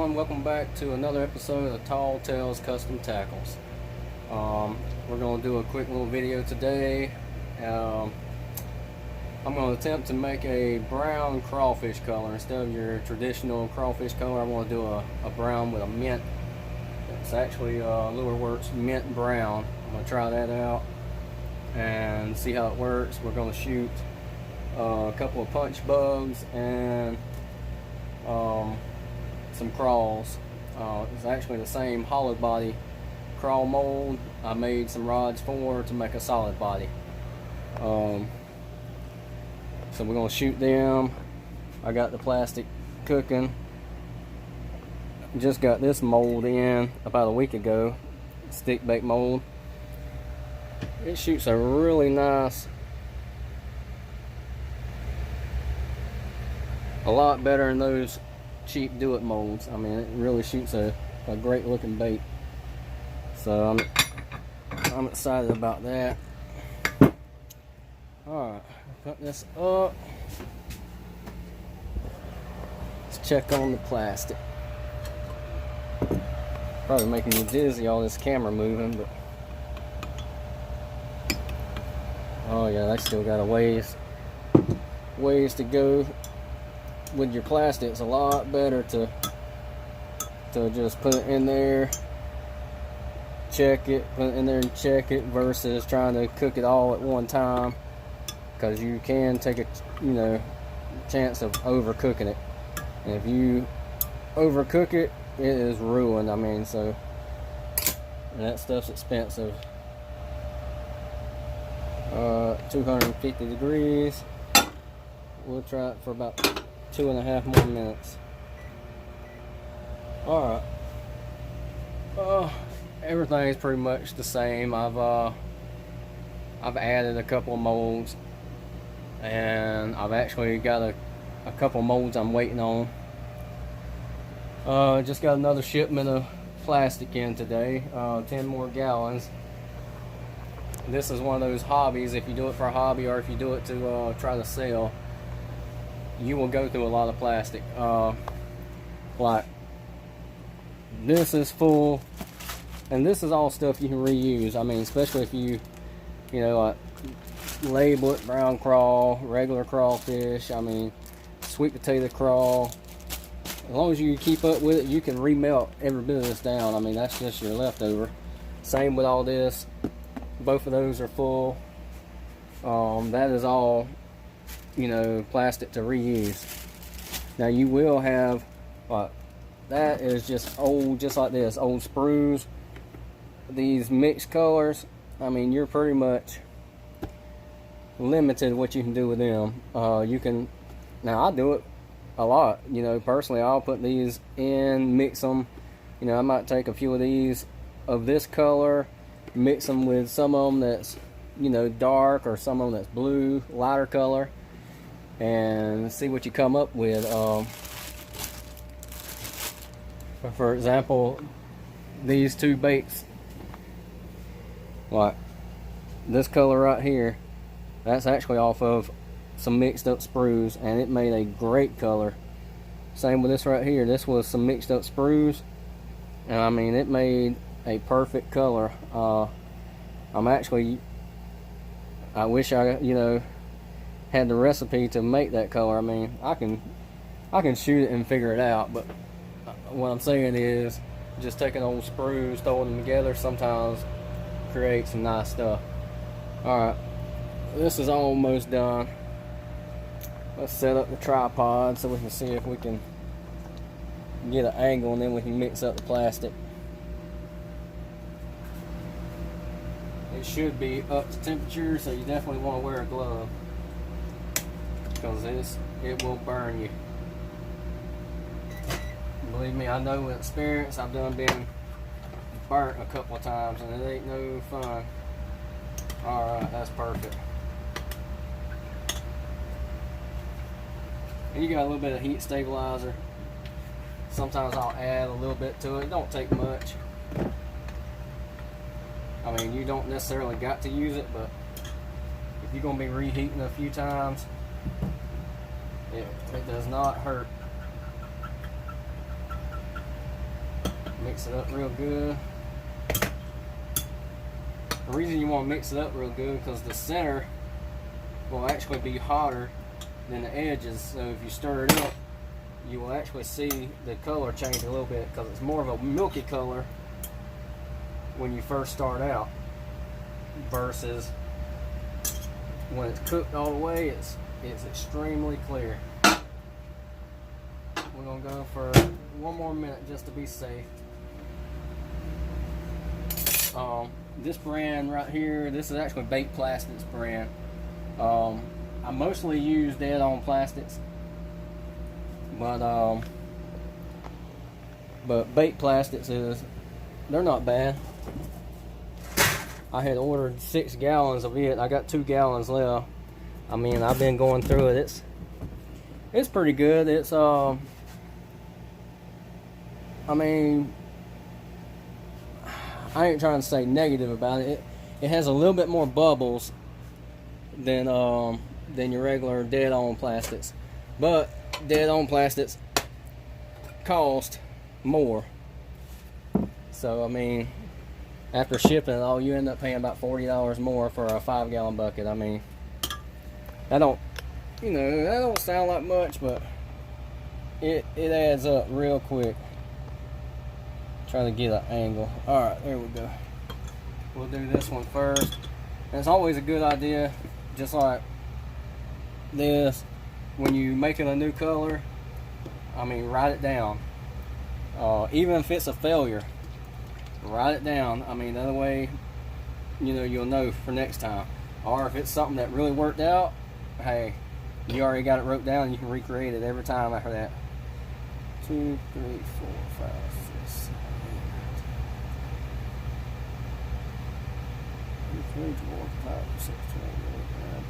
everyone, welcome back to another episode of Tall Tales Custom Tackles. We're going to do a quick little video today. I'm going to attempt to make a brown crawfish color instead of your traditional crawfish color. I want to do a brown with a mint. It's actually Lure Works mint brown. I'm going to try that out and see how it works. We're going to shoot a couple of punch bugs and some crawls. It's actually the same hollow body crawl mold I made some rods for to make a solid body. So we're going to shoot them. I got the plastic cooking. Just got this mold in about a week ago, stick bake mold. It shoots a really nice, a lot better than those cheap do it molds. I mean, it really shoots a great looking bait. So I'm excited about that. Alright, put this up. Let's check on the plastic. Probably making me dizzy, all this camera moving, but oh yeah, they still got a ways to go. With your plastic, it's a lot better to just put it in there, check it, put it in there and check it, versus trying to cook it all at one time, because you can take a chance of overcooking it, and if you overcook it, it is ruined. I mean, so, and that stuff's expensive. 250 degrees. We'll try it for about 2.5 more minutes. Alright. Everything's pretty much the same. I've added a couple of molds, and I've actually got a couple molds I'm waiting on. Just got another shipment of plastic in today, 10 more gallons. This is one of those hobbies. If you do it for a hobby, or if you do it to try to sell, you will go through a lot of plastic. Like this is full, and this is all stuff you can reuse. I mean, especially if you like label it brown crawl, regular crawfish, I mean sweet potato crawl. As long as you keep up with it, you can remelt every bit of this down. I mean, that's just your leftover. Same with all this. Both of those are full. That is all plastic to reuse. Now you will have that is just old, just like this, old sprues. These mixed colors, I mean, you're pretty much limited what you can do with them. You can, now I do it a lot, personally. I'll put these in, mix them. I might take a few of these of this color, mix them with some of them that's dark, or some of them that's blue, lighter color, and see what you come up with. For example, these two baits, like this color right here, that's actually off of some mixed up sprues, and it made a great color. Same with this right here. This was some mixed up sprues, and I mean, it made a perfect color. I wish I had the recipe to make that color. I mean, I can shoot it and figure it out, but what I'm saying is, just taking old sprues, throwing them together, sometimes create some nice stuff. Alright, this is almost done. Let's set up the tripod so we can see if we can get an angle, and then we can mix up the plastic. It should be up to temperature, so you definitely want to wear a glove, because it will burn you. Believe me, I know with experience. I've been burnt a couple of times, and it ain't no fun. Alright, that's perfect. And you got a little bit of heat stabilizer. Sometimes I'll add a little bit to it. It don't take much. I mean, you don't necessarily got to use it, but if you're going to be reheating a few times, it does not hurt. Mix it up real good. The reason you want to mix it up real good because the center will actually be hotter than the edges. So if you stir it up, you will actually see the color change a little bit because it's more of a milky color when you first start out versus when it's cooked all the way, it's extremely clear. We're gonna go for one more minute just to be safe. This brand right here, this is actually Baked Plastics brand. I mostly use dead on plastics, but Baked Plastics they're not bad. I had ordered 6 gallons of it. I got 2 gallons left. I mean, I've been going through it. It's pretty good. It's I mean, I ain't trying to say negative about it. It has a little bit more bubbles than your regular dead on plastics, but dead on plastics cost more. So I mean, after shipping it all, you end up paying about $40 more for a 5-gallon bucket. I mean, that don't sound like much, but it adds up real quick. Try to get an angle. Alright, there we go. We'll do this one first. And it's always a good idea, just like this, when you making a new color, I mean, write it down. Even if it's a failure, write it down. I mean, that way, you'll know for next time. Or if it's something that really worked out, hey, you already got it wrote down and you can recreate it every time after that. 2, 3, 4, 5, 6, 7, 8, 9, 10, 11, 12, 5, 6, 7, 8, 9, 10,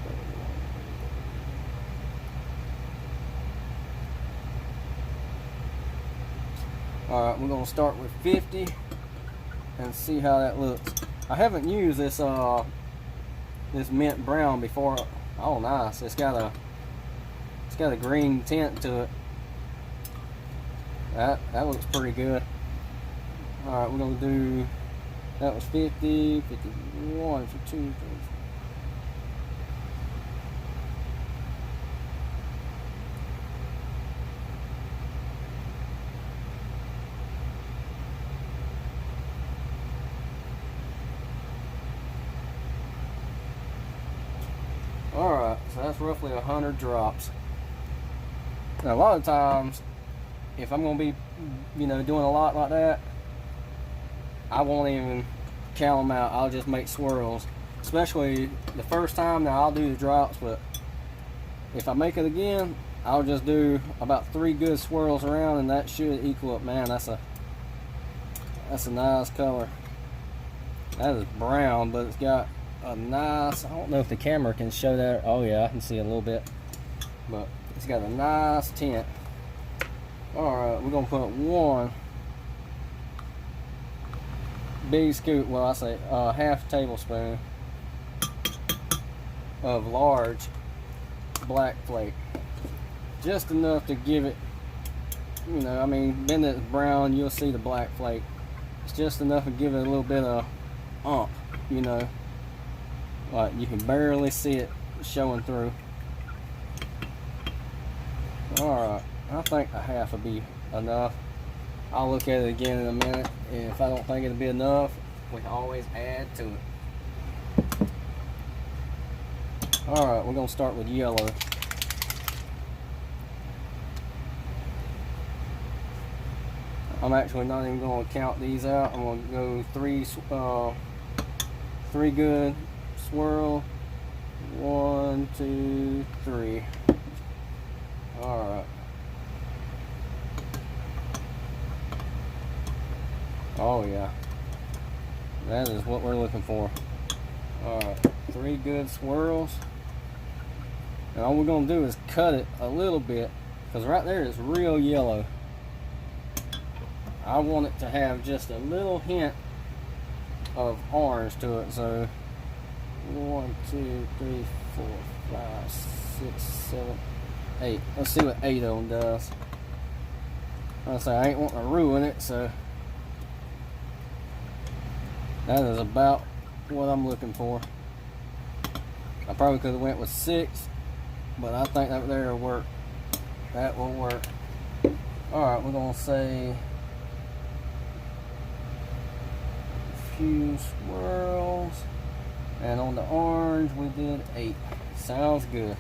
11. Alright, we're going to start with 50 and see how that looks. I haven't used this this mint brown before. Oh, nice. It's got a green tint to it. That looks pretty good. Alright, we're going to do, that was 50, 51, 52, 53. Alright, so that's roughly 100 drops. Now a lot of times, if I'm going to be, doing a lot like that, I won't even count them out. I'll just make swirls. Especially the first time, now I'll do the drops, but if I make it again, I'll just do about 3 good swirls around and that should equal up. Man, that's a nice color. That is brown, but it's got a nice, I don't know if the camera can show that. Oh yeah, I can see a little bit, but it's got a nice tint. Alright, we're gonna put 1 big scoop, well I say half tablespoon of large black flake, just enough to give it, I mean, being that it's brown, you'll see the black flake. It's just enough to give it a little bit of ump, like you can barely see it showing through. Alright, I think a half will be enough. I'll look at it again in a minute, and if I don't think it'll be enough, we can always add to it. Alright, we're going to start with yellow. I'm actually not even going to count these out. I'm going to go 3 good swirl. 1, 2, 3. Alright. Oh yeah. That is what we're looking for. Alright. 3 good swirls. And all we're going to do is cut it a little bit, because right there is real yellow. I want it to have just a little hint of orange to it. So 1, 2, 3, 4, 5, 6, 7, 8. Let's see what 8 of them does. I say I ain't wanting to ruin it, so That is about what I'm looking for. I probably could have went with 6, but I think that there will work. That will work. Alright, we're gonna say a few swirls. And on the orange we did 8. Sounds good.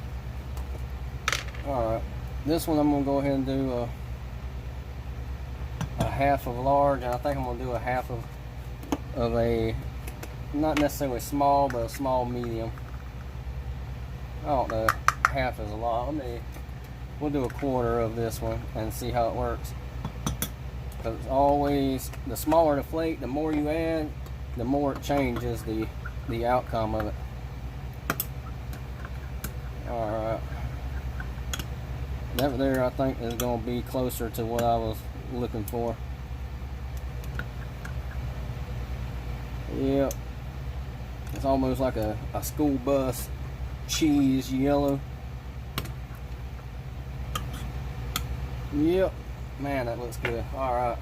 Alright. This one I'm gonna go ahead and do a half of large, and I think I'm gonna do a half of a, not necessarily small, but a small medium. I don't know, half is a lot. We'll do a quarter of this one and see how it works. Because it's always, the smaller the flake, the more you add, the more it changes the outcome of it. Alright. That there I think is going to be closer to what I was looking for. Yep. It's almost like a school bus cheese yellow. Yep. Man, that looks good. Alright.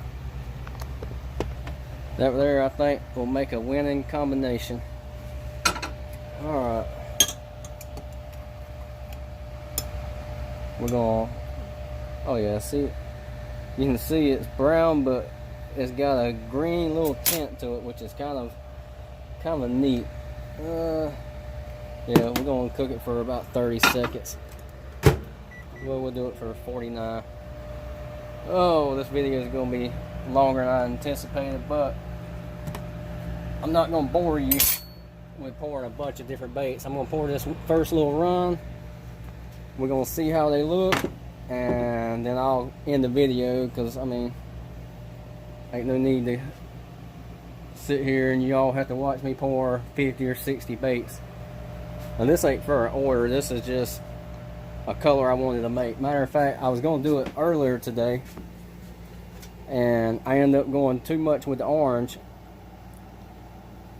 That there I think will make a winning combination. Alright. We're going, oh yeah, see, you can see it's brown, but it's got a green little tint to it, which is kind of neat. Yeah, we're going to cook it for about 30 seconds. Well, we'll do it for 49. Oh, this video is going to be longer than I anticipated, but I'm not going to bore you with pouring a bunch of different baits. I'm going to pour this first little run. We're going to see how they look, and then I'll end the video, because I mean, ain't no need to sit here and you all have to watch me pour 50 or 60 baits. And this ain't for an order, this is just a color I wanted to make. Matter of fact, I was going to do it earlier today, and I ended up going too much with the orange,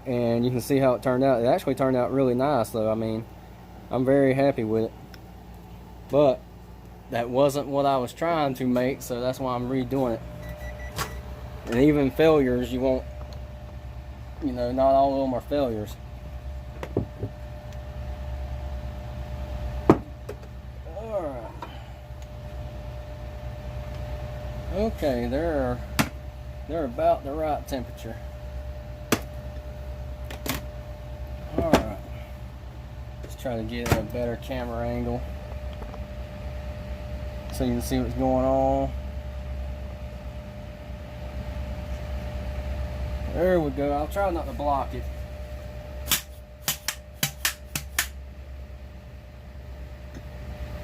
and you can see how it turned out. It actually turned out really nice though. I mean, I'm very happy with it. But that wasn't what I was trying to make, so that's why I'm redoing it. And even failures, you won't, you know, not all of them are failures. Alright. Okay, they're about the right temperature. Alright. Let's try to get a better camera angle, so you can see what's going on. There we go. I'll try not to block it.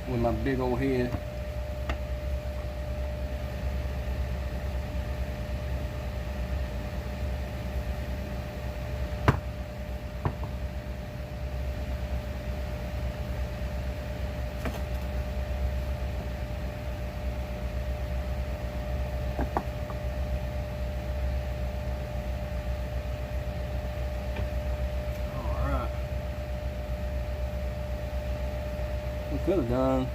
With my big old head. Could have done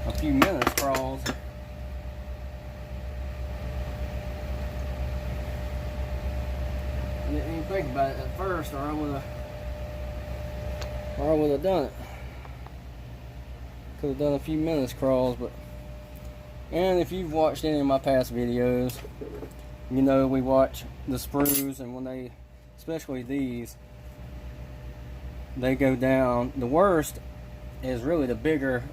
a few minutes crawls. I didn't even think about it at first, or I would have done it. Could have done a few minutes crawls, but, and if you've watched any of my past videos, you know we watch the sprues, and when they, especially these, they go down. The worst is really the bigger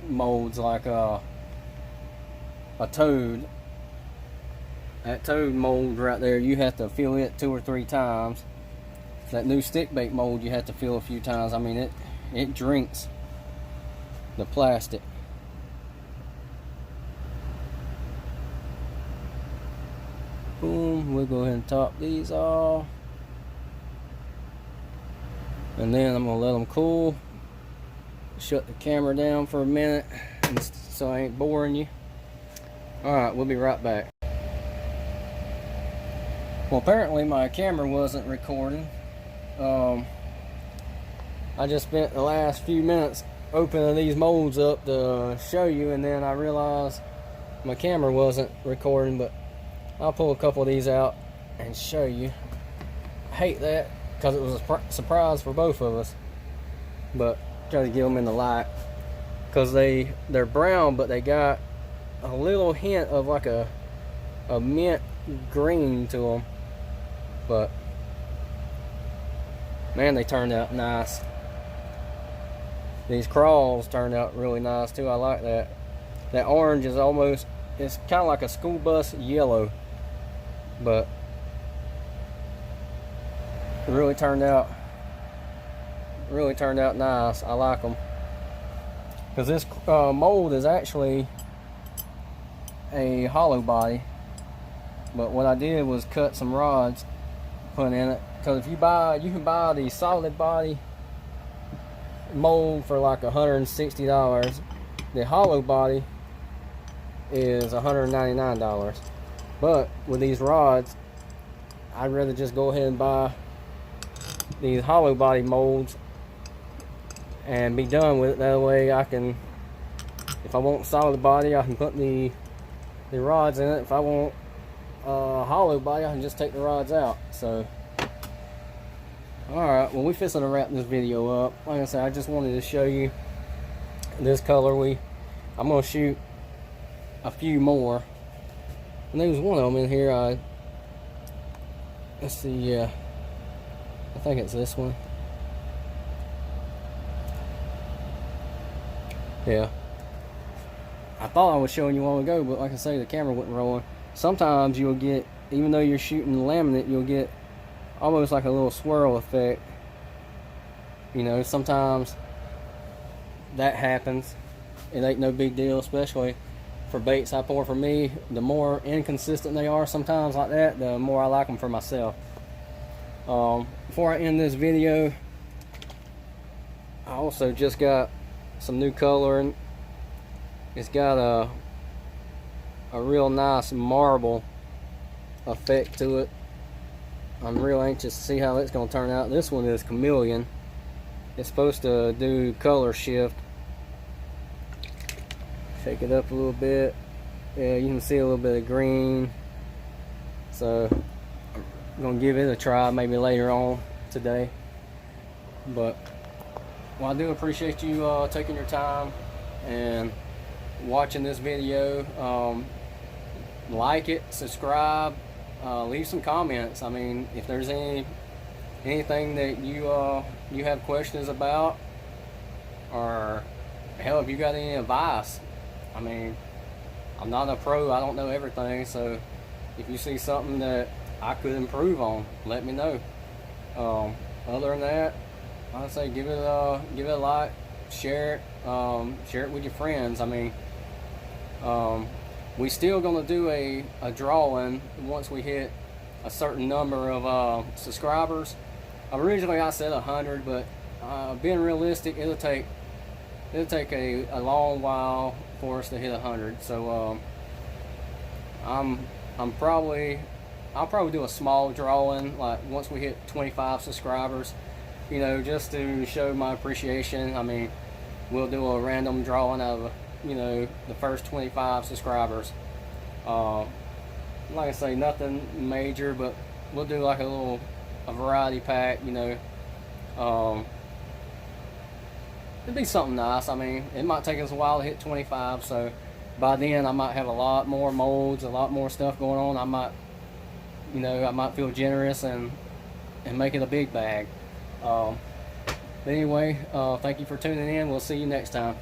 molds, like a toad. That toad mold right there, you have to fill it 2 or 3 times. That new stick bait mold, you have to fill a few times. I mean, it drinks the plastic. Boom, we'll go ahead and top these off. And then I'm going to let them cool. Shut the camera down for a minute so I ain't boring you. Alright, we'll be right back. Well, apparently my camera wasn't recording. I just spent the last few minutes opening these molds up to show you, and then I realized my camera wasn't recording, but I'll pull a couple of these out and show you. I hate that because it was a surprise for both of us, but try to get them in the light because they're brown, but they got a little hint of like a mint green to them. But man, they turned out nice. These crawls turned out really nice too. I like that. That orange is almost, it's kind of like a school bus yellow, but it really turned out nice. I like them because this mold is actually a hollow body, but what I did was cut some rods, put in it, because if you can buy the solid body mold for like $160. The hollow body is $199. But with these rods, I'd rather just go ahead and buy these hollow body molds and be done with it. That way I can, if I want solid body, I can put the rods in it. If I want hollow body, I can just take the rods out. So alright, well, we fixing to wrap this video up. Like I said, I just wanted to show you this color. I'm gonna shoot a few more, and there was one of them in here. Let's see, yeah, I think it's this one. Yeah, I thought I was showing you a while ago, but like I say, the camera wasn't rolling. Sometimes you'll get, even though you're shooting laminate, you'll get almost like a little swirl effect. You know, sometimes that happens. It ain't no big deal, especially for baits I pour. For me, the more inconsistent they are sometimes like that, the more I like them for myself. Before I end this video, I also just got some new coloring. It's got a real nice marble effect to it. I'm real anxious to see how it's going to turn out. This one is chameleon. It's supposed to do color shift. Shake it up a little bit. Yeah, you can see a little bit of green. So I'm going to give it a try maybe later on today. But well, I do appreciate you taking your time and watching this video. Like it, subscribe. Leave some comments. I mean, if there's anything that you have questions about, or hell, if you got any advice. I mean, I'm not a pro, I don't know everything, so if you see something that I could improve on, let me know. Other than that, I'd say give it a like, share it with your friends. I mean, we still gonna do a drawing once we hit a certain number of subscribers. Originally I said 100, but being realistic, it'll take a long while for us to hit 100. So I'll probably do a small drawing like once we hit 25 subscribers, you know, just to show my appreciation. I mean, we'll do a random drawing of, you know, the first 25 subscribers. Like I say, nothing major, but we'll do like a variety pack, you know. It'd be something nice. I mean, it might take us a while to hit 25, so by then I might have a lot more molds, a lot more stuff going on. I might feel generous and make it a big bag. But anyway, thank you for tuning in. We'll see you next time.